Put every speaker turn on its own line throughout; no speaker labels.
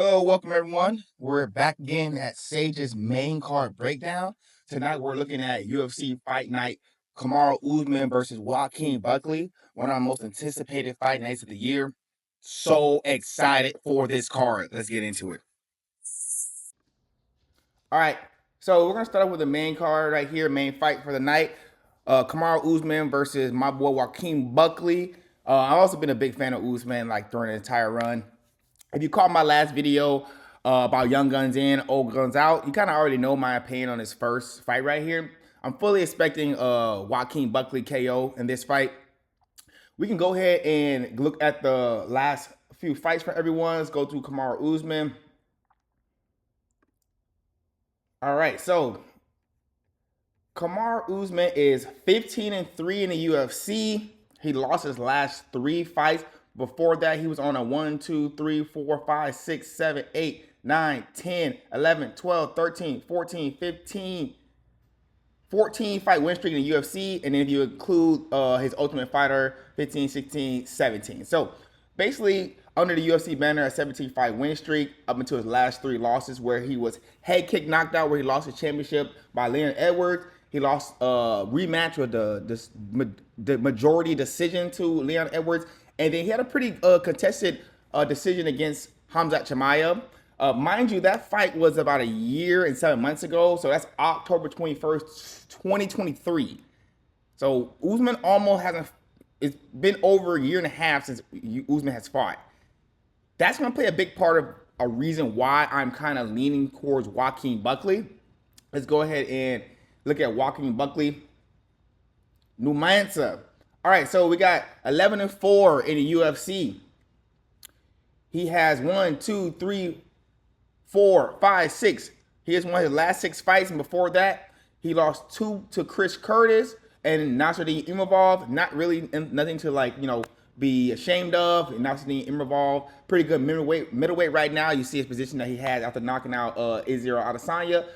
Hello, welcome everyone. We're back again at Sage's main card breakdown. Tonight we're looking at UFC Fight Night, Usman versus Joaquin Buckley, one of our most anticipated fight nights of the year. So excited for this card. Let's get into it. All right, so we're gonna start off with the main card right here, main fight for the night. Usman versus my boy Joaquin Buckley. I've also been a big fan of Usman like during the entire run. If you caught my last video about young guns in, old guns out, you kind of already know my opinion on his first fight right here. I'm fully expecting Joaquin Buckley KO in this fight. We can go ahead and look at the last few fights for everyone. Let's go through Kamaru Usman. All right, so Kamaru Usman is 15-3 in the UFC. He lost his last 3 fights. Before that, he was on a 1, 2, 3, 4, 5, 6, 7, 8, 9, 10, 11, 12, 13, 14, 15, 14 fight win streak in the UFC. And then if you include his Ultimate Fighter, 15, 16, 17. So basically, under the UFC banner, a 17 fight win streak up until his last 3 losses, where he was head kick knocked out, where he lost his championship by Leon Edwards. He lost a rematch with the majority decision to Leon Edwards. And then he had a pretty contested decision against Khamzat Chimaev. Mind you, that fight was about a year and 7 months ago. So that's October 21st, 2023. So Usman almost hasn't, it's been over a year and a half since Usman has fought. That's going to play a big part of a reason why I'm kind of leaning towards Joaquin Buckley. Let's go ahead and look at Joaquin Buckley. Numansa. All right, so we got 11-4 in the UFC. He has 1, 2, 3, 4, 5, 6. He has won his last 6 fights, and before that, he lost 2 to Chris Curtis and Nasruddin Imavov. Not really nothing to be ashamed of. Nasruddin Imavov, pretty good middleweight right now. You see his position that he has after knocking out Israel Adesanya.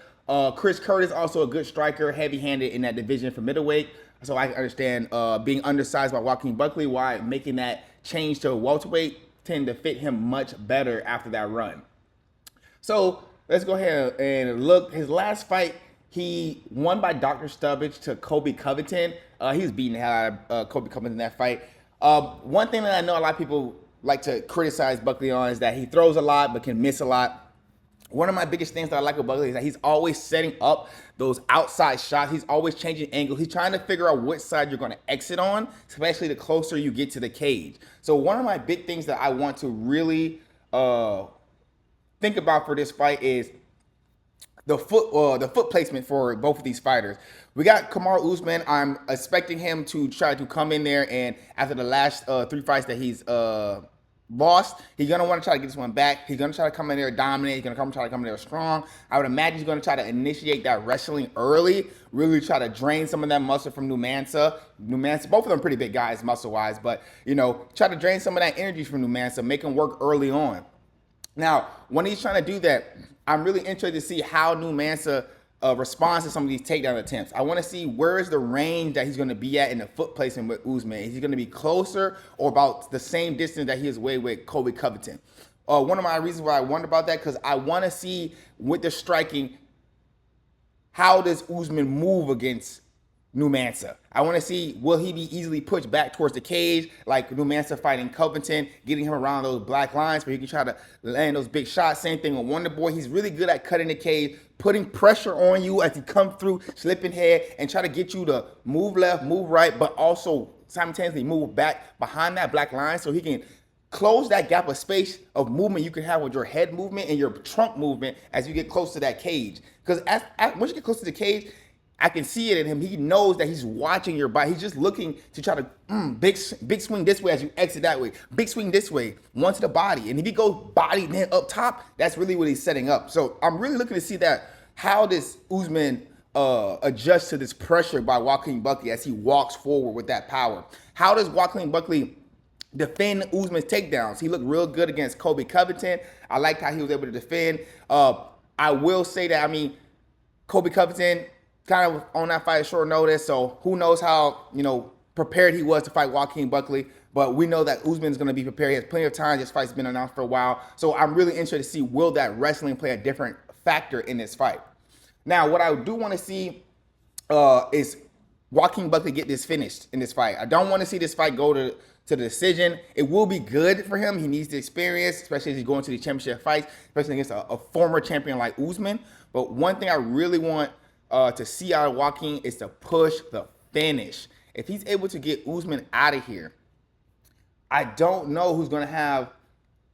Chris Curtis, also a good striker, heavy-handed in that division for middleweight. So I can understand being undersized by Joaquin Buckley, why making that change to welterweight tend to fit him much better after that run. So let's go ahead and look. His last fight, he won by Dr. Stubbage to Colby Covington. He was beating the hell out of Colby Covington in that fight. One thing that I know a lot of people like to criticize Buckley on is that he throws a lot but can miss a lot. One of my biggest things that I like with Buckley is that he's always setting up those outside shots. He's always changing angles. He's trying to figure out which side you're going to exit on, especially the closer you get to the cage. So one of my big things that I want to really think about for this fight is the foot placement for both of these fighters. We got Kamaru Usman. I'm expecting him to try to come in there, and after the last 3 fights that he's lost, he's gonna want to try to get this one back. He's gonna try to come in there dominate. He's gonna try to come in there strong. I would imagine he's gonna try to initiate that wrestling early, really try to drain some of that muscle from Numansa. Both of them pretty big guys muscle wise, but try to drain some of that energy from Numansa, make him work early on. Now, when he's trying to do that, I'm really interested to see how Numansa responds to some of these takedown attempts. I want to see where is the range that he's going to be at in the foot placement with Usman. Is he going to be closer or about the same distance that he is away with Colby Covington? One of my reasons why I wonder about that, because I want to see with the striking, how does Usman move against Numansa? I want to see, will he be easily pushed back towards the cage like Numansa fighting Covington, getting him around those black lines where he can try to land those big shots. Same thing with Wonder Boy. He's really good at cutting the cage, putting pressure on you as he comes through, slipping head, and try to get you to move left, move right, but also simultaneously move back behind that black line so he can close that gap of space of movement you can have with your head movement and your trunk movement as you get close to that cage. Because once you get close to the cage, I can see it in him. He knows that he's watching your body. He's just looking to try to big swing this way as you exit that way. Big swing this way, one to the body. And if he goes body then up top, that's really what he's setting up. So I'm really looking to see that. How does Usman adjust to this pressure by Joaquin Buckley as he walks forward with that power? How does Joaquin Buckley defend Usman's takedowns? He looked real good against Colby Covington. I liked how he was able to defend. I will say that, Colby Covington kind of on that fight at short notice, so who knows how, prepared he was to fight Joaquin Buckley. But we know that Usman's going to be prepared. He has plenty of time. This fight's been announced for a while. So I'm really interested to see, will that wrestling play a different factor in this fight? Now, what I do want to see is Joaquin Buckley get this finished in this fight. I don't want to see this fight go to the decision. It will be good for him. He needs the experience, especially as he's going to the championship fights, especially against a former champion like Usman. But one thing I really want to see out of Joaquin is to push the finish. If he's able to get Usman out of here, I don't know who's going to have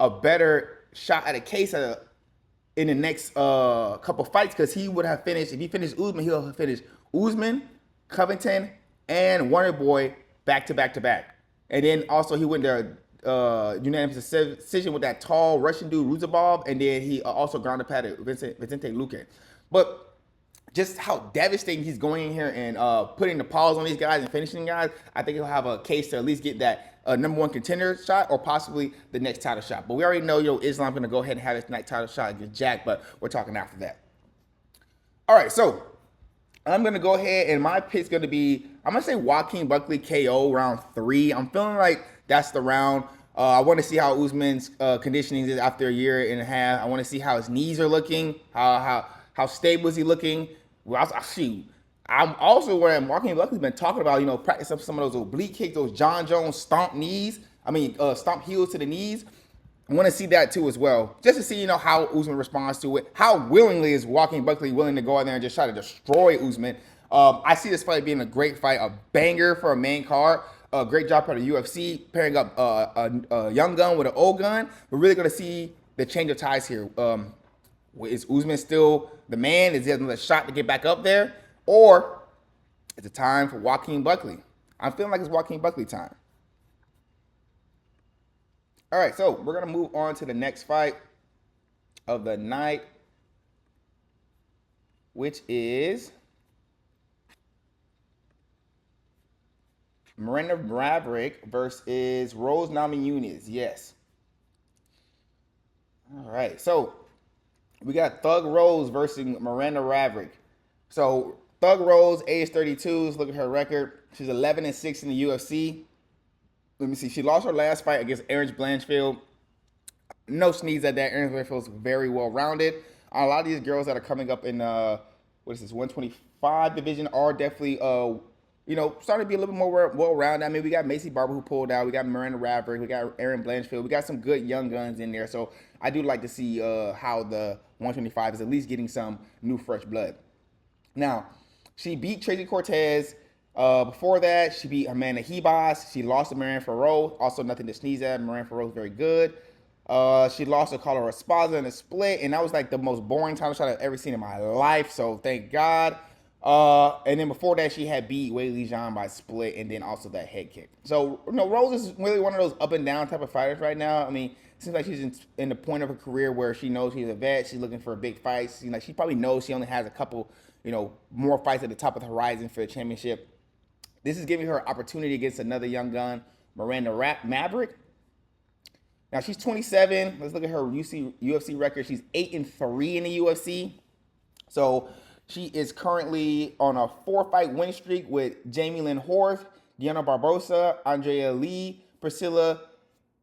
a better shot at a case in the next couple fights, because he would have finished, if he finished Usman, he'll have finished Usman, Covington, and Wonder Boy back to back to back. And then also he went to unanimous decision with that tall Russian dude, Ruzabov, and then he also ground up at Vicente Luque. But just how devastating he's going in here and putting the pause on these guys and finishing guys, I think he'll have a case to at least get that number one contender shot, or possibly the next title shot. But we already know, Islam's going to go ahead and have his next title shot against Jack, but we're talking after that. All right, so I'm going to go ahead, and my pick's going to be, I'm going to say Joaquin Buckley KO round 3. I'm feeling like that's the round. I want to see how Usman's conditioning is after a year and a half. I want to see how his knees are looking, how stable is he looking. Well, I'm also where Joaquin Buckley's been talking about, practicing some of those oblique kicks, those John Jones stomp heels to the knees. I want to see that too as well, just to see, how Usman responds to it. How willingly is Joaquin Buckley willing to go out there and just try to destroy Usman? I see this fight being a great fight, a banger for a main card. A great job by the UFC, pairing up a young gun with an old gun. We're really going to see the change of ties here. Is Usman still the man? Is he another shot to get back up there? Or is it time for Joaquin Buckley? I'm feeling like it's Joaquin Buckley time. All right, so we're going to move on to the next fight of the night, which is Miranda Maverick versus Rose Namajunas. Yes. All right, so we got Thug Rose versus Miranda Maverick. So Thug Rose, age 32. Let's look at her record. She's 11-6 in the UFC. Let me see. She lost her last fight against Erin Blanchfield. No sneeze at that. Erin Blanchfield's very well-rounded. A lot of these girls that are coming up in, 125 division are definitely, starting to be a little bit more well-rounded. I mean, we got Macy Barber who pulled out. We got Miranda Maverick. We got Erin Blanchfield. We got some good young guns in there. So I do like to see how the 125 is at least getting some new, fresh blood. Now, she beat Tracy Cortez. Before that, she beat Amanda Hebos. She lost to Marianne Ferrell. Also, nothing to sneeze at. Marianne Ferrell's very good. She lost to Carla Esparza in a split, and that was like the most boring title shot I've ever seen in my life. So thank God. And then before that, she had beat Wei Li Zhang by split, and then also that head kick. So Rose is really one of those up and down type of fighters right now. I mean, it seems like she's in the point of her career where she knows she's a vet. She's looking for a big fight. She probably knows she only has a couple, more fights at the top of the horizon for the championship. This is giving her opportunity against another young gun, Miranda Maverick. Now, she's 27. Let's look at her UFC record. She's 8-3 in the UFC. So she is currently on a 4-fight win streak with Jamie Lynn Horth, Diana Barbosa, Andrea Lee, Priscilla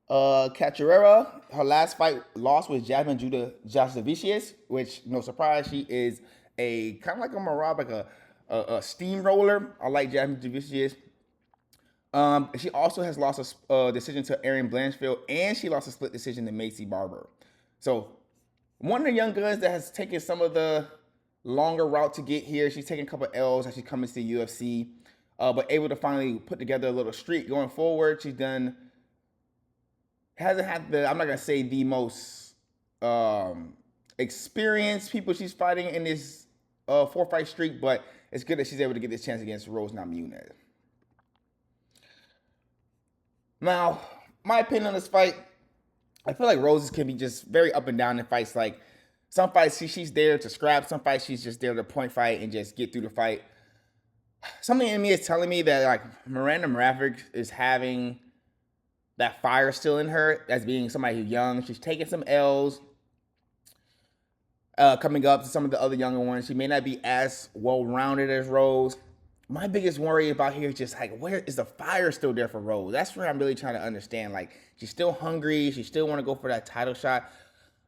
Cachoeira. Her last fight loss was Jasmine Judah Jasavicius, which, no surprise, she is a kind of like a Marab, like a steamroller. I like Jasmine Javicius. She also has lost a decision to Erin Blanchfield, and she lost a split decision to Macy Barber. So one of the young guns that has taken some of the longer route to get here. She's taken a couple L's as she's coming to the UFC, but able to finally put together a little streak going forward. She's hasn't had I'm not going to say the most experienced people she's fighting in this 4-fight streak, but it's good that she's able to get this chance against Rose Namajunas. Now, my opinion on this fight, I feel like Rose can be just very up and down in fights. Like, some fights she's there to scrap, some fights she's just there to point fight and just get through the fight. Something in me is telling me that, like, Miranda Maverick is having that fire still in her as being somebody who's young. She's taking some L's. Coming up to some of the other younger ones. She may not be as well-rounded as Rose. my biggest worry about here is just like, where is the fire still there for Rose? That's where I'm really trying to understand. Like, she's still hungry. She still want to go for that title shot.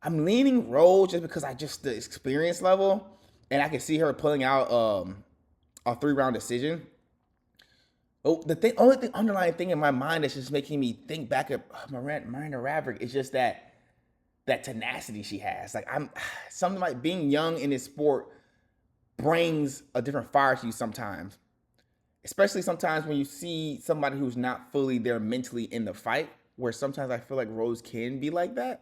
I'm leaning Rose just because I just the experience level, and I can see her pulling out a 3-round decision. Oh, only thing underlying thing in my mind that's just making me think back of Miranda Raverick is just that tenacity she has. Like, I'm something like being young in this sport brings a different fire to you sometimes. Especially sometimes when you see somebody who's not fully there mentally in the fight, where sometimes I feel like Rose can be like that.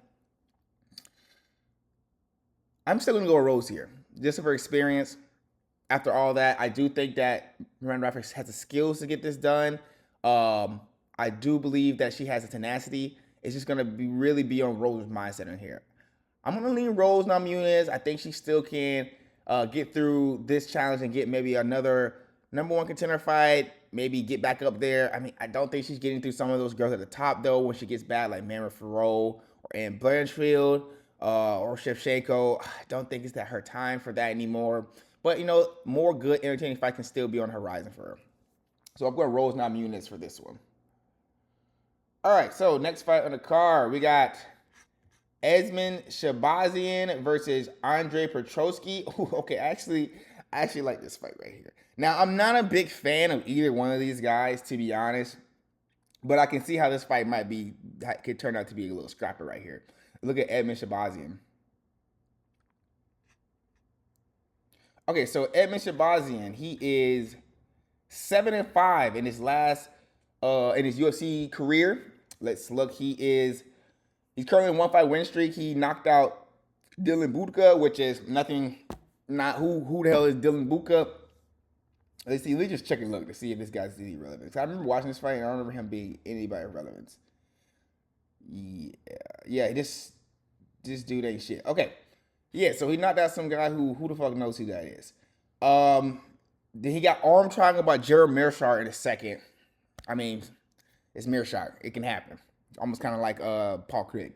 I'm still gonna go with Rose here, just for experience. After all that, I do think that Miranda Raverick has the skills to get this done. I do believe that she has a tenacity. It's just gonna really be on Rose's mindset in here. I'm gonna lean Rose Namajunas. I think she still can get through this challenge and get maybe another #1 contender fight. Maybe get back up there. I mean, I don't think she's getting through some of those girls at the top though. When she gets bad, like Mara Farrow or Anne Blanchfield or Shevchenko, I don't think it's that her time for that anymore. But, more good, entertaining fight can still be on the horizon for her. So I'm going to Rose Namajunas for this one. All right, so next fight on the card, we got Usman Shabazian versus Andre Petroski. Okay, I actually like this fight right here. Now, I'm not a big fan of either one of these guys, to be honest. But I can see how this fight could turn out to be a little scrapper right here. Look at Usman Shabazian. Okay, so Usman Shabazian, he is 7-5 in his UFC career. Let's look. He's currently in 1-5 win streak. He knocked out Dylan Buckley, which is nothing. Not who the hell is Dylan Buckley? Let's see. Let's just check and look to see if this guy's any relevant. I remember watching this fight, and I don't remember him being anybody of relevance. Yeah. This dude ain't shit. Okay. Yeah, so he knocked out some guy who the fuck knows who that is. Then he got arm triangle by Jared Mearshart in a second. I mean, it's Mearshart. It can happen. Almost kind of like Paul Craig.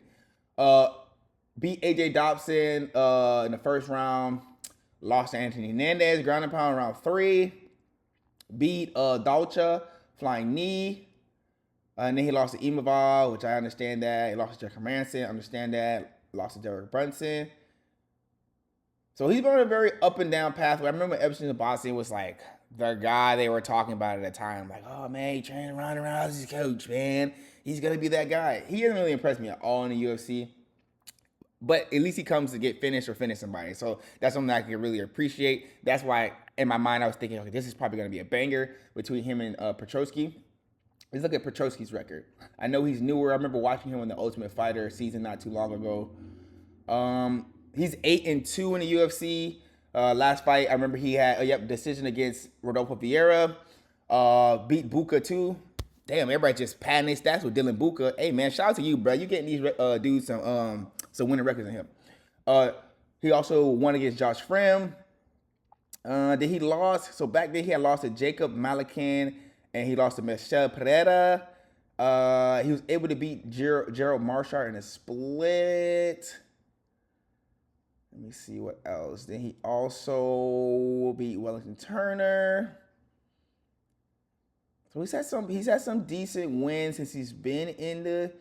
Beat AJ Dobson in the first round. Lost to Anthony Hernandez, ground and pound round 3. Beat Dalcha, flying knee. And then he lost to Imavov, which I understand that. He lost to Jacob Manson, understand that. Lost to Derek Brunson. So he's been on a very up and down pathway. I remember Usman Shabazian was like the guy they were talking about at the time. Like, oh man, he trained Ronda Rousey's coach, man. He's gonna be that guy. He hasn't really impressed me at all in the UFC. But at least he comes to get finished or finish somebody. So that's something I can really appreciate. That's why in my mind I was thinking, okay, this is probably gonna be a banger between him and Petroski. Let's look at Petroski's record. I know he's newer. I remember watching him in the Ultimate Fighter season not too long ago. He's 8-2 in the UFC. Last fight, I remember he had decision against Rodolfo Vieira. Beat Bucca too. Damn, everybody just patting their stats with Dylan Bucca. Hey man, shout out to you, bro. You getting these dudes some winning records in him. He also won against Josh Frim. Then he lost. So back then he had lost to Jacob Malacan and he lost to Michel Pereira. He was able to beat Gerald Marshart in a split. Let me see what else. Then he also beat Wellington Turner. So he's had some decent wins since he's been in the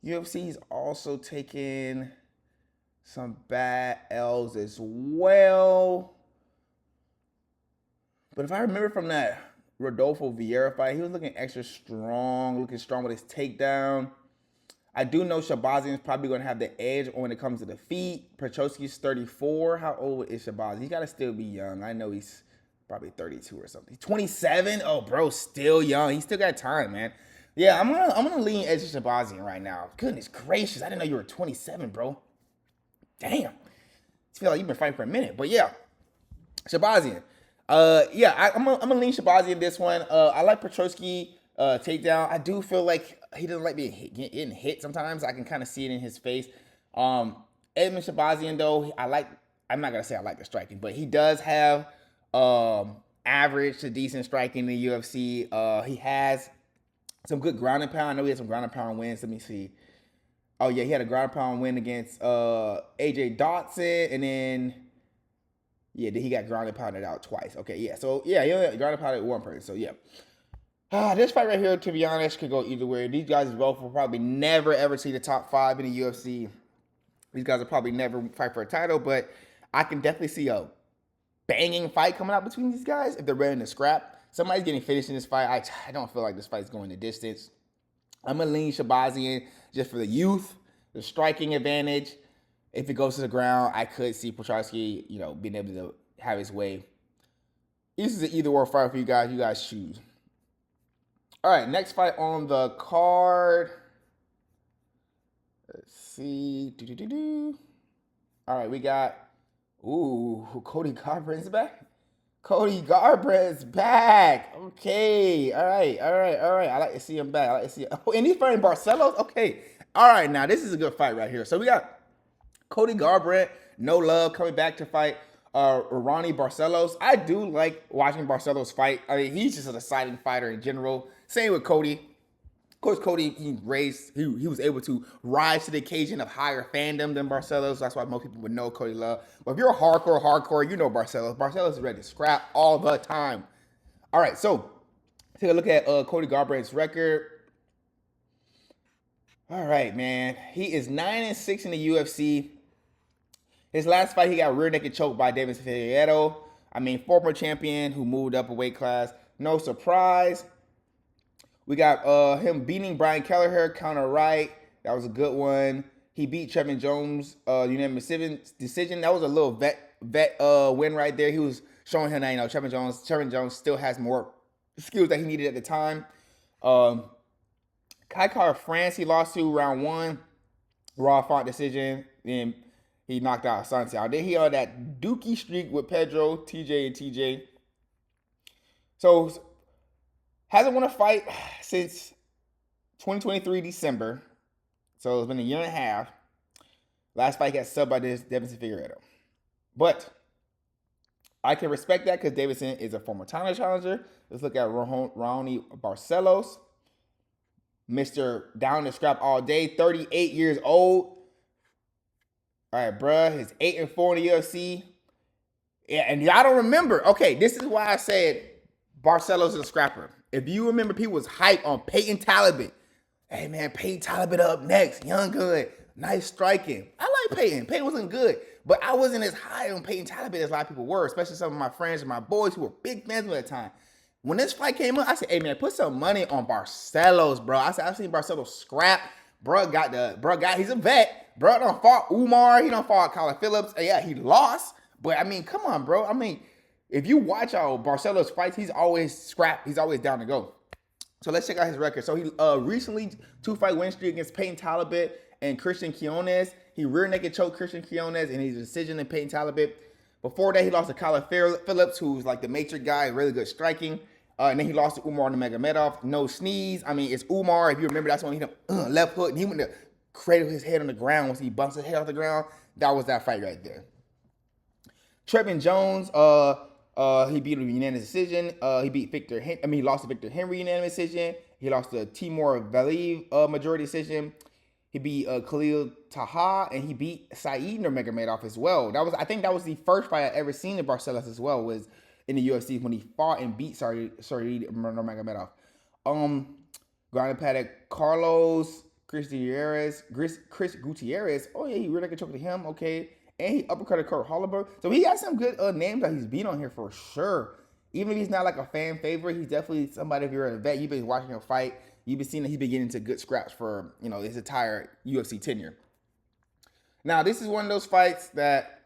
UFC. He's also taken some bad L's as well. But if I remember from that Rodolfo Vieira fight, he was looking extra strong, with his takedown. I do know Shabazian is probably going to have the edge when it comes to the feet. Petroski's 34. How old is Shabazian? He's got to still be young. I know he's probably 32 or something. He's 27. Oh, bro, still young. He still got time, man. Yeah, I'm gonna lean edge to Shabazian right now. Goodness gracious, I didn't know you were 27, bro. Damn. I feel like you've been fighting for a minute, but yeah, Shabazian. I'm gonna lean Shabazian this one. I like Petroski takedown. I do feel like he doesn't like getting hit sometimes. I can kind of see it in his face. Usman Shabazian though, I'm not gonna say I like the striking, but he does have average to decent striking in the UFC. He has some good ground and pound. I know he had some ground and pound wins. Let me see. Oh yeah, he had a ground and pound win against AJ Dotson, and then Yeah, he got grounded pounded out twice. Okay, yeah. So yeah, he only grounded pounded one person. So yeah. This fight right here, to be honest, could go either way. These guys both will probably never ever see the top 5 in the UFC. These guys will probably never fight for a title, but I can definitely see a banging fight coming out between these guys if they're ready to scrap. Somebody's getting finished in this fight. I don't feel like this fight's going the distance. I'm going to lean Shabazian just for the youth, the striking advantage. If it goes to the ground, I could see Petrosky, being able to have his way. This is an either-or fight for you guys. You guys choose. All right, next fight on the card. Let's see. All right, we got, Cody Garbrandt's back. Cody Garbrandt's back. Okay. All right. I like to see him back. And he's fighting Barcelos? Okay. All right, now this is a good fight right here. So we got Cody Garbrandt, no love, coming back to fight Ronnie Barcelos. I do like watching Barcelos fight. I mean, he's just an exciting fighter in general. Same with Cody. Of course, Cody, he was able to rise to the occasion of higher fandom than Barcelos. That's why most people would know Cody love. But if you're a hardcore, you know Barcelos. Barcelos is ready to scrap all the time. All right, so take a look at Cody Garbrandt's record. All right, man. He is 9-6 in the UFC. His last fight, he got rear naked choked by Davis Figueiredo. I mean, former champion who moved up a weight class. No surprise. We got him beating Brian Kelleher, counter right. That was a good one. He beat Trevin Jones, unanimous decision. That was a little vet win right there. He was showing him that, Trevin Jones still has more skills that he needed at the time. Kai Kara France, he lost to round 1. Raw fought decision. Then he knocked out Santiago. Then he had that dookie streak with Pedro, TJ, and TJ. So, hasn't won a fight since 2023 December. So it's been a year and a half. Last fight got subbed by Davidson Figueiredo. But I can respect that because Davidson is a former title challenger. Let's look at Ronnie Barcelos. Mr. Down to Scrap all day, 38 years old. All right, bruh. He's 8-4 in the UFC. Yeah, and y'all don't remember. Okay, this is why I said Barcelos is a scrapper. If you remember, people was hyped on Peyton Talbot. Hey, man, Peyton Talbot up next. Young gun. Nice striking. I like Peyton. Peyton wasn't good. But I wasn't as high on Peyton Talbot as a lot of people were, especially some of my friends and my boys who were big fans at the time. When this fight came up, I said, hey, man, put some money on Barcelos, bro. I said, I've seen Barcelos scrap. He's a vet. Bro done fought Umar. He done fought Colin Phillips. Yeah, he lost. But, I mean, come on, bro. I mean, if you watch our Barcelos fights, he's always scrap. He's always down to go. So let's check out his record. So he recently 2-fight win streak against Peyton Talbot and Christian Quiones. He rear naked choked Christian Quiones and his decision in Peyton Talbot. Before that, he lost to Colin Phillips, who's like the matrix guy, really good striking. And then he lost to Umar Nurmagomedov. No sneeze. I mean, it's Umar. If you remember, that's when he left hook and he went to cradle his head on the ground. Once he bumps his head off the ground, that was that fight right there. Trevin Jones, he beat him unanimous decision. He lost to Victor Henry unanimous decision. He lost to Timur Valiev majority decision. He beat Khalil Taha, and he beat Saeed Nurmagomedov as well. I think that was the first fight I ever seen in Barcelos as well, was in the UFC when he fought and beat Saeed Nurmagomedov. Grounded paddock, Chris Gutierrez. Oh yeah, he really could choke to him. Okay. And he uppercutted Kurt Hollaber. So he got some good names that he's beat on here for sure. Even if he's not like a fan favorite, he's definitely somebody, if you're a vet, you've been watching him fight, you've been seeing that he's been getting into good scraps for, his entire UFC tenure. Now, this is one of those fights that,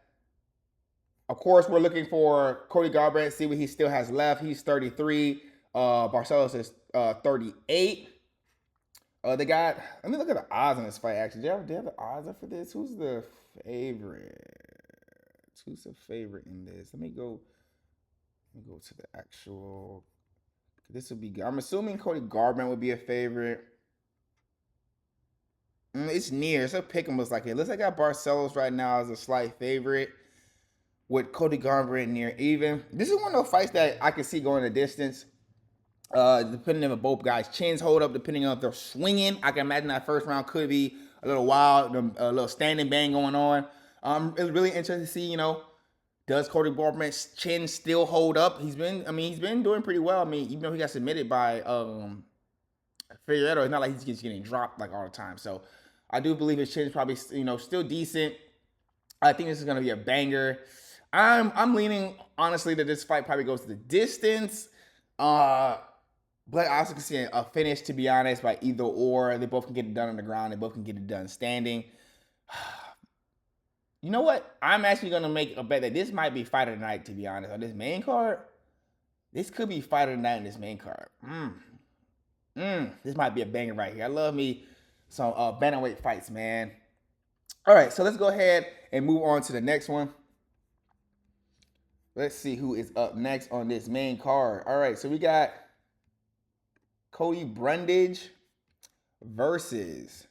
of course, we're looking for Cody Garbrandt, see what he still has left. He's 33. Barcelos is 38. Let me look at the odds on this fight, actually. Do you have the odds up for this? Who's the favorite? Who's the favorite in this? Let me go to the actual. This would be good. I'm assuming Cody Garbrandt would be a favorite. It's near. So pick him was like it. Looks like I got Barcelos right now as a slight favorite, with Cody Garbrandt near even. This is one of those fights that I can see going the distance. Depending on if both guys' chins hold up, depending on if they're swinging. I can imagine that first round could be a little wild, a little standing bang going on. It's really interesting to see, Does Cody Barber's chin still hold up? He's been doing pretty well. I mean, even though he got submitted by Figueredo, it's not like he's just getting dropped like all the time. So I do believe his chin is probably still decent. I think this is gonna be a banger. I'm leaning honestly that this fight probably goes to the distance. But I also can see a finish, to be honest, by either or. They both can get it done on the ground. They both can get it done standing. You know what? I'm actually going to make a bet that this might be fight of the night, to be honest. On this main card, this could be fight of the night in this main card. This might be a banger right here. I love me some bantamweight fights, man. All right, so let's go ahead and move on to the next one. Let's see who is up next on this main card. All right, so we got Cody Brundage versus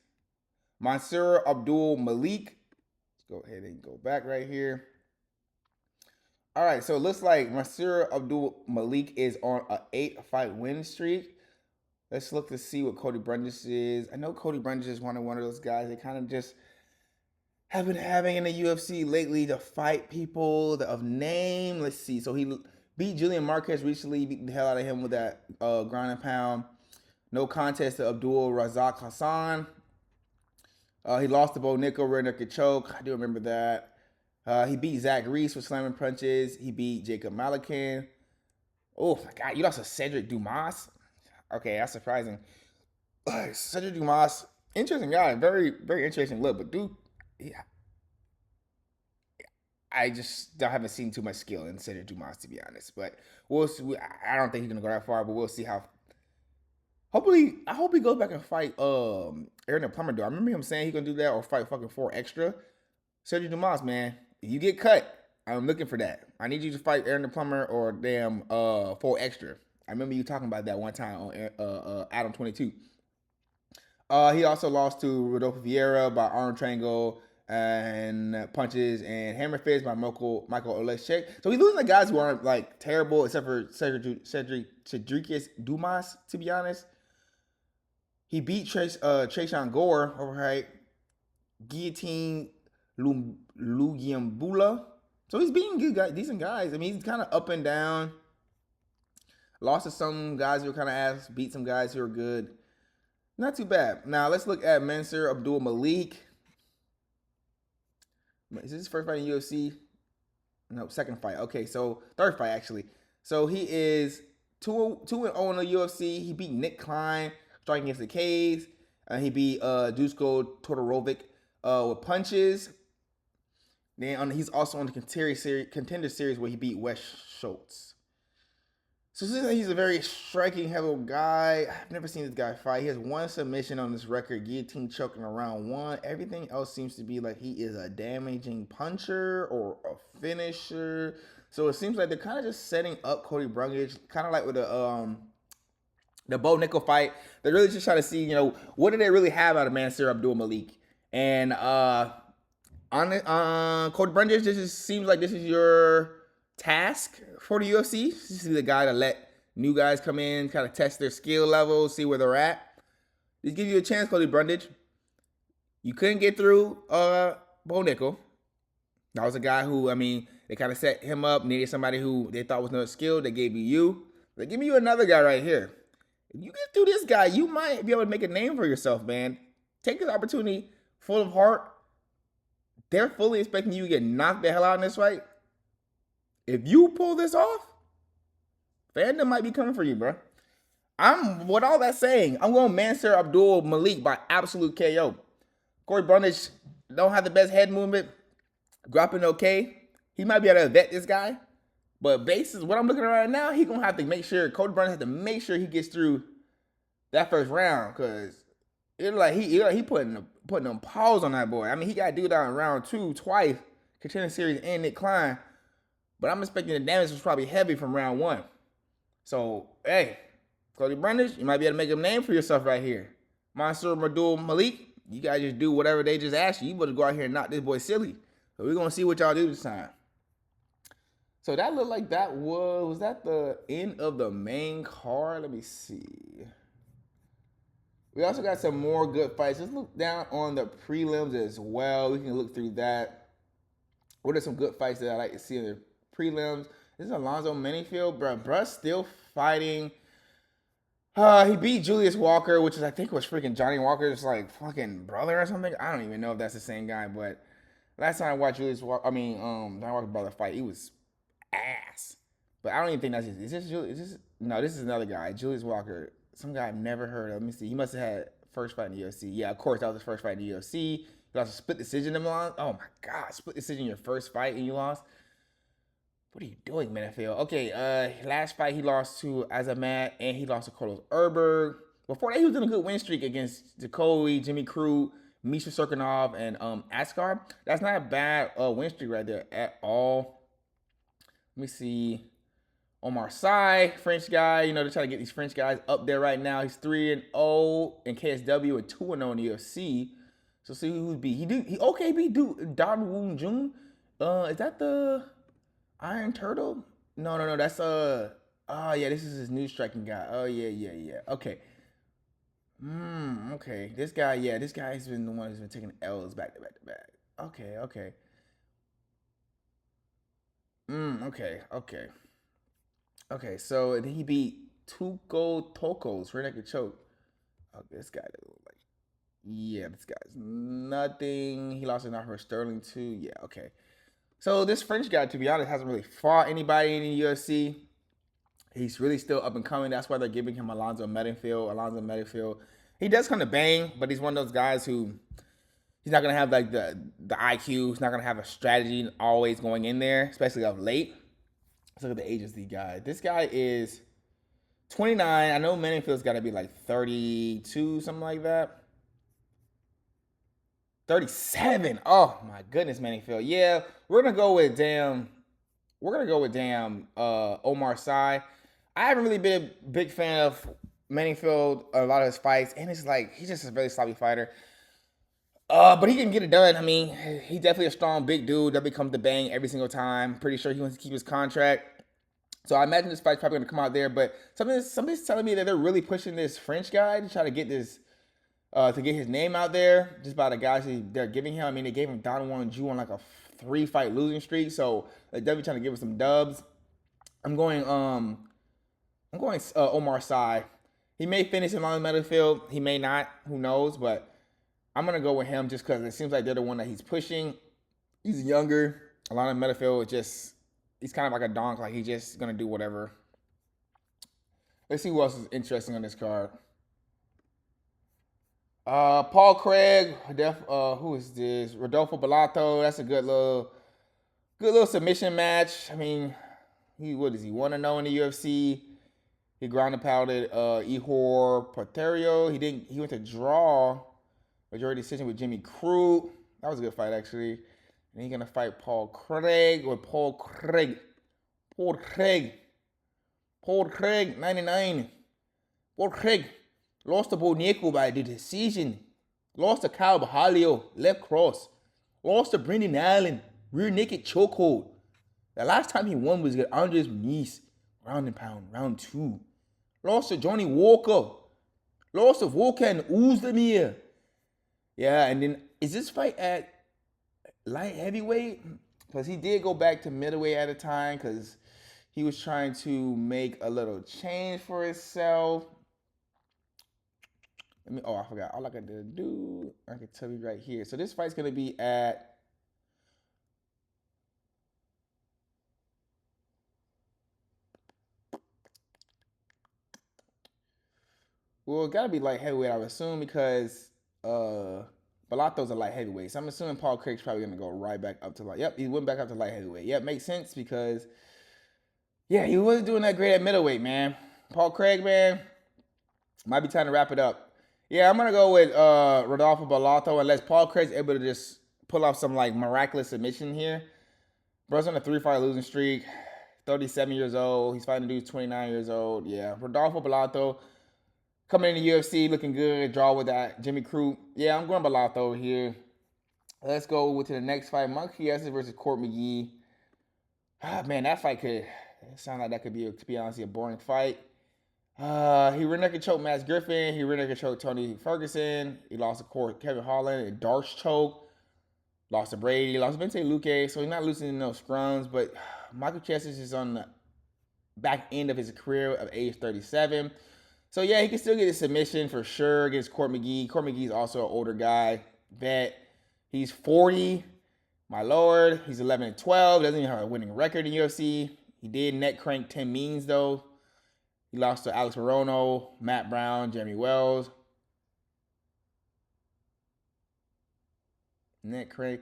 Mansour Abdul Malik. Let's go ahead and go back right here. All right, so it looks like Mansour Abdul Malik is on an 8-fight win streak. Let's look to see what Cody Brundage is. I know Cody Brundage is one of those guys that kind of just have been having in the UFC lately to fight people of name. Let's see. So he beat Julian Marquez recently, beat the hell out of him with that ground and pound. No contest to Abdul Razak Hassan. He lost to Bo Nickel, rear naked choke. I do remember that. He beat Zach Reese with slamming punches. He beat Jacob Malakin. Oh, my God. You lost to Cedric Dumas? Okay, that's surprising. Cedric Dumas, interesting guy. Very, very interesting look. But, dude, yeah. I just haven't seen too much skill in Cedric Dumas, to be honest. But we'll see. I don't think he's going to go that far, but we'll see how. Hopefully, I hope he goes back and fight Aaron Plummer, though. I remember him saying he's going to do that or fight fucking 4 extra. Cedric Dumas, man, if you get cut, I'm looking for that. I need you to fight Aaron Plummer or damn 4 extra. I remember you talking about that one time on Adam 22. He also lost to Rodolfo Vieira by arm triangle and punches and hammer fist by Michael Oleksiak. So he's losing to guys who aren't like terrible, except for Cedric Dumas, to be honest. He beat Trayshawn Gore, overheight, guillotine Lugiambula. So he's beating good guys, decent guys. I mean, he's kind of up and down. Lost to some guys who were kind of ass, beat some guys who are good. Not too bad. Now, let's look at Mansour Abdul Malik. Is this his first fight in UFC? No, second fight. Okay, so third fight, actually. So he is 2-0 in the UFC. He beat Nick Klein, striking against the K's. He beat Dusko Todorovic with punches. Then he's also on the Contender Series where he beat Wes Schultz. So he's a very striking, heavy guy. I've never seen this guy fight. He has 1 submission on this record, guillotine choking around 1. Everything else seems to be like he is a damaging puncher or a finisher. So it seems like they're kind of just setting up Cody Brundage, kind of like with the Bo Nickel fight. They're really just trying to see, what do they really have out of Mansour Abdul Malik? And Cody Brundage, this seems like this is your task for the UFC. This is the guy to let new guys come in, kind of test their skill levels, see where they're at. Just give you a chance, Cody Brundage. You couldn't get through Bo Nickel. That was a guy who, they kind of set him up, needed somebody who they thought was no skill. They gave you. They give you another guy right here. If you get through this guy, you might be able to make a name for yourself, man. Take this opportunity full of heart. They're fully expecting you to get knocked the hell out in this fight. If you pull this off, fandom might be coming for you, bro. With all that saying, I'm going Mansour Abdul Malik by absolute KO. Cody Brundage don't have the best head movement. Grappling okay. He might be able to vet this guy. But basis, what I'm looking at right now, he's going to have to make sure, Cody Brundage has to make sure he gets through that first round. Because it's like he putting them paws on that boy. He got to do that in round 2 twice. Contender Series and Nick Klein. But I'm expecting the damage was probably heavy from round 1. So, hey, Cody Brundage, you might be able to make a name for yourself right here. Mansour Abdul Malik, you guys just do whatever they just ask you. You better go out here and knock this boy silly. So we're going to see what y'all do this time. So that looked like that was that the end of the main card? Let me see. We also got some more good fights. Let's look down on the prelims as well. We can look through that. What are some good fights that I like to see in prelims. This is Alonzo Menifield, bro. Bruh's still fighting. He beat Julius Walker, which is I think was freaking Johnny Walker's like fucking brother or something. I don't even know if that's the same guy, but last time I watched Johnny Walker's brother fight, he was ass. But I don't even think that's his. No, this is another guy, Julius Walker. Some guy I've never heard of. Let me see. He must have had first fight in the UFC. Yeah, of course, that was his first fight in the UFC. He lost a split decision in Milan. Oh my God, split decision in your first fight and you lost. What are you doing, Menifield? Okay, last fight he lost to Azamat and he lost to Carlos Erberg. Before that, he was in a good win streak against Jacoby, Jimmy Crute, Misha Serkinov, and Askar. That's not a bad win streak right there at all. Let me see. Omar Sy, French guy. You know, they're trying to get these French guys up there right now. He's 3-0 in KSW and 2-0 in the UFC. So see who would be. He beat Don Woon Jun. Is that the Iron Turtle? No. That's yeah, this is his new striking guy. Oh yeah. Okay. Okay. This guy's been the one who's been taking L's back to back. Okay. Okay, so he beat Tuco Tokos for naked choke. Okay, this guy doesn't look like. Yeah, this guy's nothing. He lost an offer for Sterling too. Yeah, okay. So this French guy, to be honest, hasn't really fought anybody in the UFC. He's really still up and coming. That's why they're giving him Alonzo Menifield. He does kind of bang, but he's one of those guys who he's not gonna have like the IQ. He's not gonna have a strategy always going in there, especially of late. Let's look at the age of the guy. This guy is 29. I know Menifield's got to be like 32, something like that. 37. Oh my goodness, Menifield. Yeah, we're gonna go with Omar Sy. I haven't really been a big fan of Menifield a lot of his fights, and it's like he's just a very sloppy fighter. But he can get it done. I mean, he's definitely a strong, big dude that becomes the bang every single time. Pretty sure he wants to keep his contract. So I imagine this fight's probably going to come out there. But somebody's telling me that they're really pushing this French guy to try to get this, to get his name out there just by the guys they're giving him. I mean, they gave him Don Juan Ju on like a 3-fight losing streak. So they're definitely trying to give him some dubs. I'm going Omar Sy. He may finish in Long Meadowfield. He may not. Who knows? But I'm going to go with him just because it seems like they're the one that he's pushing. He's younger. Alana Meadowfield he's kind of like a donk. Like, he's just going to do whatever. Let's see who else is interesting on this card. Paul Craig. Who is this? Rodolfo Bellato. That's a good little submission match. I mean, what is he? 1-0 in the UFC. He ground and pounded Ihor Porterio. He went to draw. Majority decision with Jimmy Crute. That was a good fight, actually. And he's going to fight Paul Craig, 99. Paul Craig lost to Bonieko by the decision. Lost to Kyle Bahalio, left cross. Lost to Brendan Allen, rear naked chokehold. The last time he won was against Andres Muniz, ground and pound, round 2. Lost to Johnny Walker. Lost to Volkan Oezdemir. Yeah, and then is this fight at light heavyweight? Because he did go back to middleweight at a time because he was trying to make a little change for himself. I forgot. All I got to do, I can tell you right here. So this fight's going to be at it got to be light heavyweight, I would assume, because Bellato's a light heavyweight. So I'm assuming Paul Craig's probably going to go right back up to he went back up to light heavyweight. Yep, makes sense because, he wasn't doing that great at middleweight, man. Paul Craig, man, might be time to wrap it up. Yeah, I'm going to go with Rodolfo Bellato unless Paul Craig's able to just pull off some, miraculous submission here. Bro's on a 3-fight losing streak, 37 years old. He's fighting dudes 29 years old. Yeah, Rodolfo Bellato coming in the UFC, looking good. Draw with that Jimmy Crute. Yeah, I'm going Bellato here. Let's go to the next fight. Monk Chiesa versus Court McGee. Man, that fight could sound like that could be, to be honest, a boring fight. He rear naked choked Matt Griffin. He rear naked choked Tony Ferguson. He lost to Kevin Holland and Darce choke. Lost to Brady. Lost to Bente Luque. So he's not losing no scrums, but Michael Chiesa is on the back end of his career of age 37. So yeah, he can still get a submission for sure against Court McGee. Court McGee is also an older guy. Vet. He's 40. My lord. He's 11-12. Doesn't even have a winning record in UFC. He did neck crank Tim Means though. He lost to Alex Morono, Matt Brown, Jeremy Wells. Neck crank.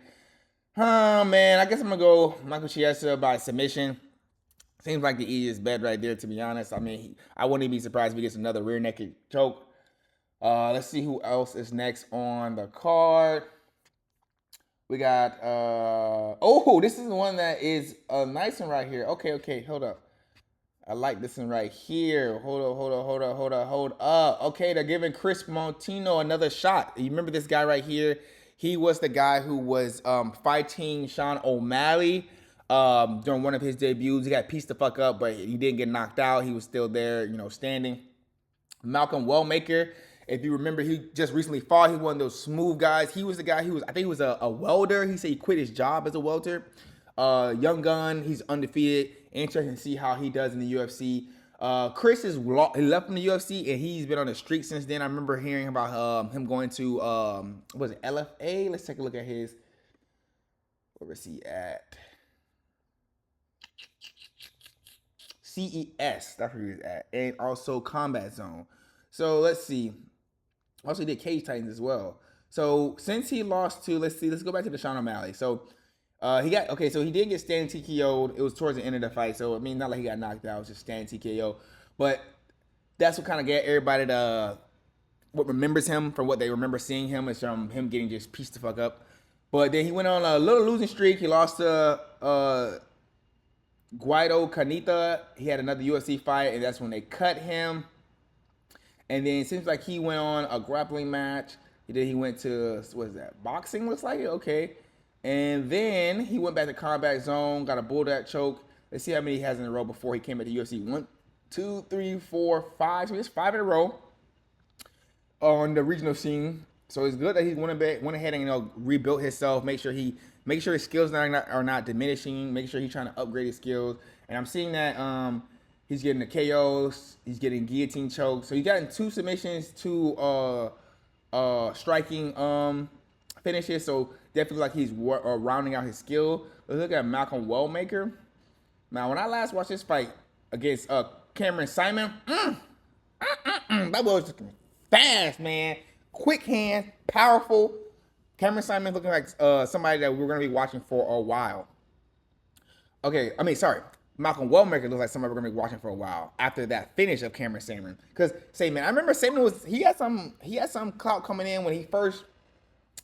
Oh man, I guess I'm gonna go Michael Chiesa by submission. Seems like the easiest bet right there, to be honest. I mean, I wouldn't be surprised if he gets another rear naked choke. Let's see who else is next on the card. We got, oh, this is the one that is a nice one right here. Okay, hold up. I like this one right here. Hold up. Okay, they're giving Chris Montino another shot. You remember this guy right here? He was the guy who was fighting Sean O'Malley during one of his debuts. He got pieced the fuck up, but he didn't get knocked out. He was still there, standing. Malcolm Wellmaker, if you remember, he just recently fought. He was one of those smooth guys. He was the guy I think he was a welder. He said he quit his job as a welder. Young gun, he's undefeated. Interesting to see how he does in the UFC. Chris he left from the UFC and he's been on the streak since then. I remember hearing about him going to was it LFA? Let's take a look at his. Where is he at? CES. That's where he was at, and also Combat Zone. So let's see. Also he did Cage Titans as well. So since he lost to, let's go back to the Sean O'Malley. So so he did get standing TKO'd. It was towards the end of the fight. So, I mean, not like he got knocked out. It was just standing TKO. But that's what kind of got everybody what remembers him from what they remember seeing him is from him getting just pieced the fuck up. But then he went on a little losing streak. He lost to Guido Canita. He had another UFC fight, and that's when they cut him. And then it seems like he went on a grappling match. Then he went to, what is that, boxing looks like it? Okay. And then he went back to Combat Zone, got a bulldog choke. Let's see how many he has in a row before he came at the UFC. 1, 2, 3, 4, 5. So it's 5 in a row on the regional scene. So it's good that he went ahead and rebuilt himself. Make sure his skills are not diminishing. Make sure he's trying to upgrade his skills. And I'm seeing that he's getting the KOs. He's getting guillotine chokes. So he's gotten 2 submissions, 2 striking finishes. So definitely like he's rounding out his skill. Let's look at Malcolm Wellmaker. Now, when I last watched this fight against Cameron Simon, that was fast, man. Quick hands, powerful. Cameron Simon looking like somebody that we're going to be watching for a while. Malcolm Wellmaker looks like somebody we're going to be watching for a while after that finish of Cameron Simon. Because, I remember Simon he had some clout coming in when he first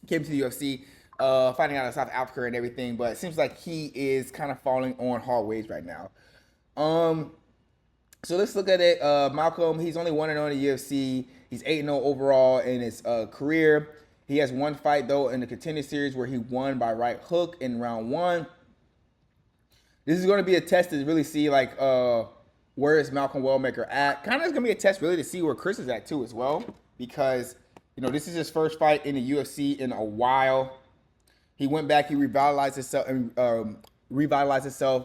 came to the UFC. Fighting out of South Africa and everything, but it seems like he is kind of falling on hard ways right now. So let's look at it. Malcolm, he's only 1-0 in the UFC. He's 8-0 overall in his career. He has one fight though in the Contender Series where he won by right hook in round 1. This is going to be a test to really see like where is Malcolm Wellmaker at. Kind of is going to be a test really to see where Chris is at too as well, because this is his first fight in the UFC in a while. He went back, he revitalized himself,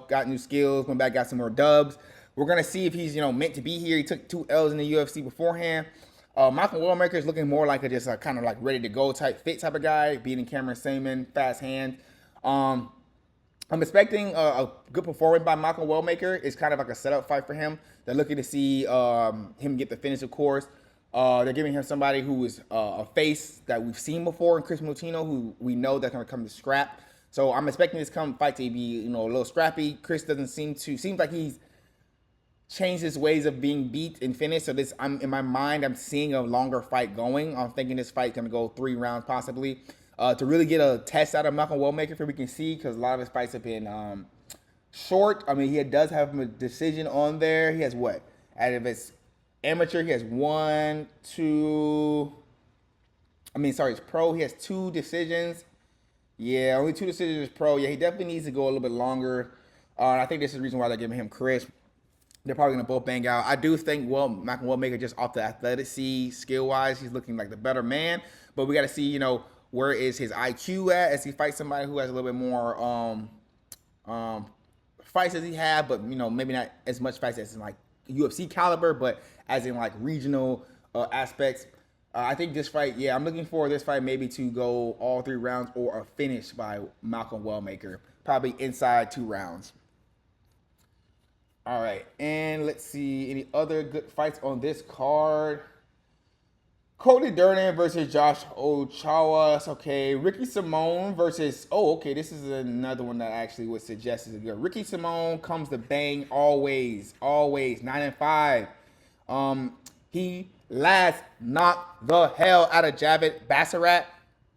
got new skills, went back, got some more dubs. We're going to see if he's, meant to be here. He took 2 L's in the UFC beforehand. Malcolm Wellmaker is looking more like just a kind of like ready to go type of guy, beating Cameron Simon, fast hand. I'm expecting a good performance by Malcolm Wellmaker. It's kind of like a setup fight for him. They're looking to see him get the finish, of course. They're giving him somebody who is a face that we've seen before in Chris Montino, who we know that's going to come to scrap. So I'm expecting this fight to be, a little scrappy. Chris seems like he's changed his ways of being beat and finished. So in my mind, I'm seeing a longer fight going. I'm thinking this fight going to go 3 rounds possibly. To really get a test out of Malcolm Wellmaker, we can see, because a lot of his fights have been short. I mean, he does have a decision on there. He has what? Out of his amateur, he has it's pro. He has 2 decisions. Yeah, only 2 decisions is pro. Yeah, he definitely needs to go a little bit longer. I think this is the reason why they're giving him Chris. They're probably going to both bang out. I do think, Malcolm Wellmaker, just off the athletic skill-wise, he's looking like the better man. But we got to see, where is his IQ at as he fights somebody who has a little bit more fights as he had, but maybe not as much fights as in like UFC caliber, but as in like regional aspects. I think this fight, I'm looking for this fight maybe to go all 3 rounds or a finish by Malcolm Wellmaker, probably inside 2 rounds. All right, and let's see any other good fights on this card. Cody Durden versus Josh Ochoa. It's okay. Ricky Simone versus. Oh, okay. This is another one that I actually would suggest is good. Ricky Simone comes to bang always, 9-5. He last knocked the hell out of Javid Bassarat.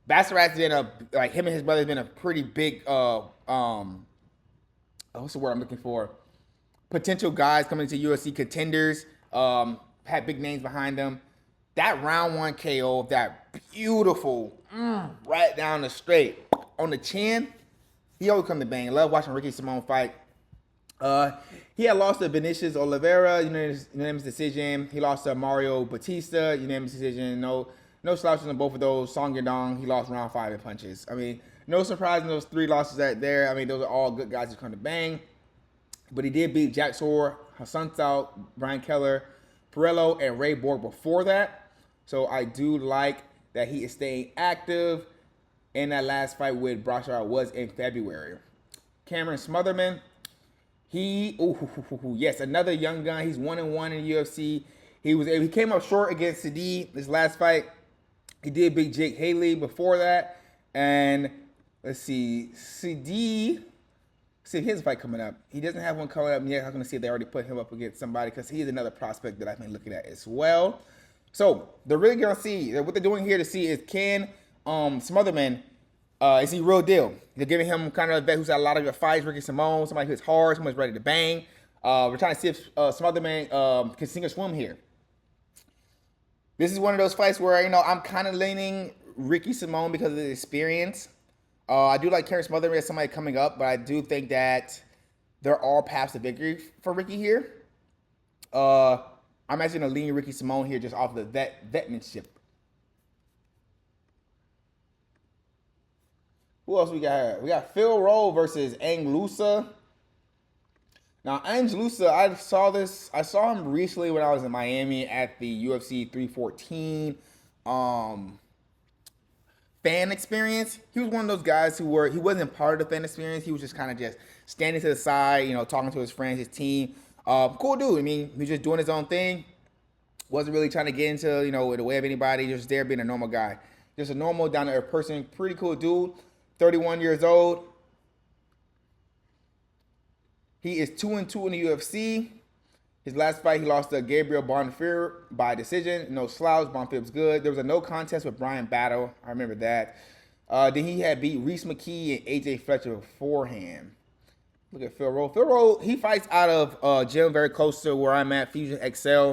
Bassarat's been him and his brother's been a pretty big what's the word I'm looking for? Potential guys coming into UFC contenders. Had big names behind them. That round 1 KO, that beautiful, right down the straight on the chin. He always come to bang. I love watching Ricky Simone fight. He had lost to Vinicius Oliveira, unanimous decision. He lost to Mario Batista, unanimous decision. No slouches on both of those. Song Yadong, he lost round 5 in punches. I mean, no surprise in those 3 losses there. I mean, those are all good guys who come to bang. But he did beat Jack Soar, Hassan Stout, Brian Keller, Perello, and Ray Borg before that. So I do like that he is staying active. And that last fight with Brashard was in February. Cameron Smotherman, yes, another young gun. He's 1-1 in the UFC. He came up short against Sadi this last fight. He did beat Jake Haley before that. And let's see, Sadi. See, he has a fight coming up. He doesn't have one coming up yet. I'm going to see if they already put him up against somebody because he's another prospect that I've been looking at as well. So they're really going to see what they're doing here to see is can Smotherman, is he real deal? They're giving him kind of a vet who's had a lot of good fights. Ricky Simone, somebody who's hard, somebody's ready to bang. We're trying to see if Smotherman can sink or swim here. This is one of those fights where I'm kind of leaning Ricky Simone because of the experience. I do like Cameron Smotherman as somebody coming up, but I do think that there are paths to victory for Ricky here. I'm actually going to lean Ricky Simone here just off the vetmanship. Who else we got here? We got Phil Rowe versus Ang Lusa. Now, Ang Lusa, I saw him recently when I was in Miami at the UFC 314 fan experience. He was one of those guys he wasn't part of the fan experience. He was just kind of just standing to the side, talking to his friends, his team. Cool dude. I mean, he was just doing his own thing. Wasn't really trying to get into, the way of anybody. Just there being a normal guy. Just a normal, down-to-earth person. Pretty cool dude. 31 years old. He is 2-2 in the UFC. His last fight, he lost to Gabriel Bonfire by decision. No slouch. Bonfire's good. There was a no contest with Brian Battle. I remember that. Then he had beat Reese McKee and AJ Fletcher beforehand. Look at Phil Rowe. Phil Rowe, he fights out of gym very close to where I'm at, Fusion XL,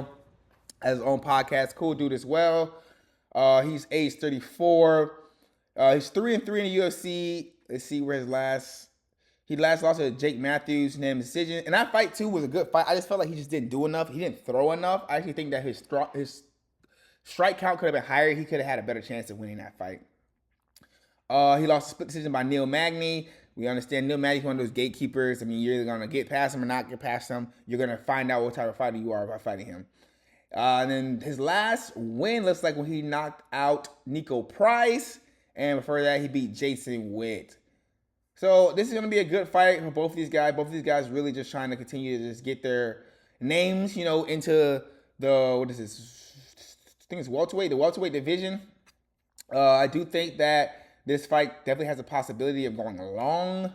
has his own podcast. Cool dude as well. He's age 34. He's 3-3 in the UFC. Let's see where he last lost to Jake Matthews, named decision. And that fight too was a good fight. I just felt like he just didn't do enough. He didn't throw enough. I actually think that his strike count could have been higher. He could have had a better chance of winning that fight. He lost a split decision by Neil Magny. We understand Neil Magny's one of those gatekeepers. I mean, you're either going to get past him or not get past him. You're going to find out what type of fighter you are by fighting him. And then his last win looks like when he knocked out Nico Price. And before that, he beat Jason Witt. So this is going to be a good fight for both of these guys. Both of these guys really just trying to continue to just get their names, into the, what is this? I think it's welterweight, the welterweight division. I do think that this fight definitely has a possibility of going long.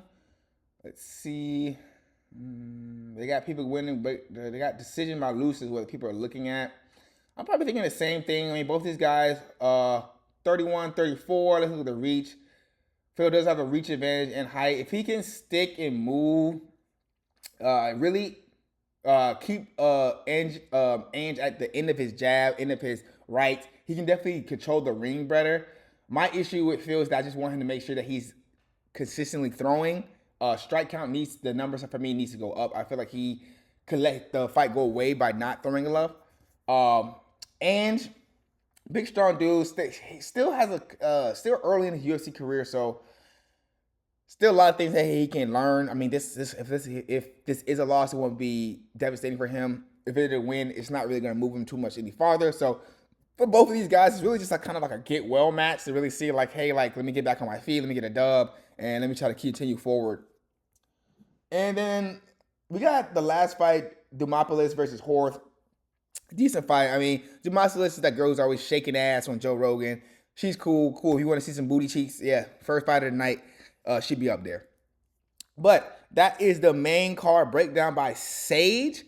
Let's see. They got people winning, but they got decision by loose is what people are looking at. I'm probably thinking the same thing. I mean, both these guys, 31, 34. Let's look at the reach. Phil does have a reach advantage and height. If he can stick and move, really keep Ange at the end of his jab, end of his right, he can definitely control the ring better. My issue with Phil is that I just want him to make sure that he's consistently throwing. Strike count the numbers for me needs to go up. I feel like he could let the fight go away by not throwing enough. And big, strong dude, still has still early in his UFC career, so Still a lot of things that he can learn. I mean, if this is a loss, it won't be devastating for him. If it is a win, it's not really going to move him too much any farther. So for both of these guys, it's really just like kind of like a get well match to really see like, hey, like let me get back on my feet, let me get a dub, and let me try to continue forward. And then we got the last fight, Dumopoulos versus Horth. Decent fight. I mean, Dumopoulos is that girl who's always shaking ass on Joe Rogan. She's cool. If you want to see some booty cheeks, yeah, first fight of the night, she'd be up there. But that is the main card breakdown by Sage.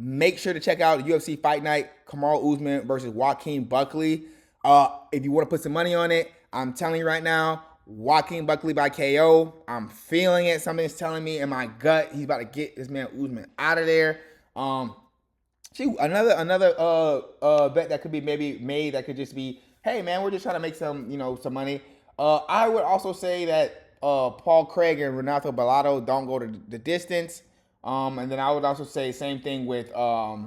Make sure to check out UFC Fight Night, Kamaru Usman versus Joaquin Buckley. If you want to put some money on it, I'm telling you right now, Joaquin Buckley by KO. I'm feeling it. Something's telling me in my gut he's about to get this man Usman out of there. Another bet that could be maybe made that could just be, hey man, we're just trying to make some money. I would also say that Paul Craig and Renato Bellato don't go to the distance. And then I would also say same thing with let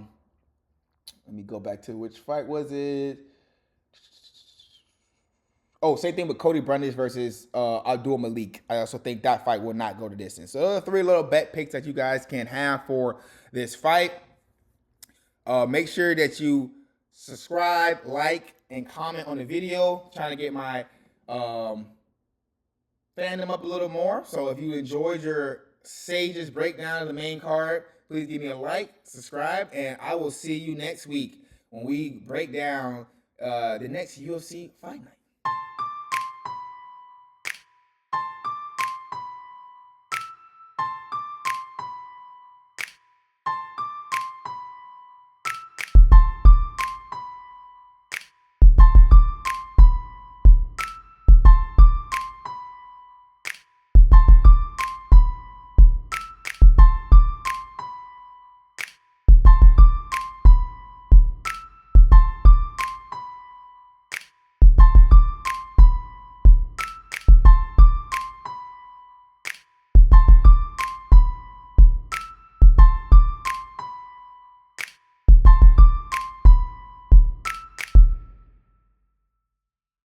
me go back to which fight was it? Oh, same thing with Cody Brundage versus Abdul Malik. I also think that fight will not go the distance. So those are 3 little bet picks that you guys can have for this fight. Make sure that you subscribe, like, and comment on the video. Trying to get my fandom up a little more. So if you enjoyed your Sage's breakdown of the main card, please give me a like, subscribe, and I will see you next week when we break down the next UFC Fight Night.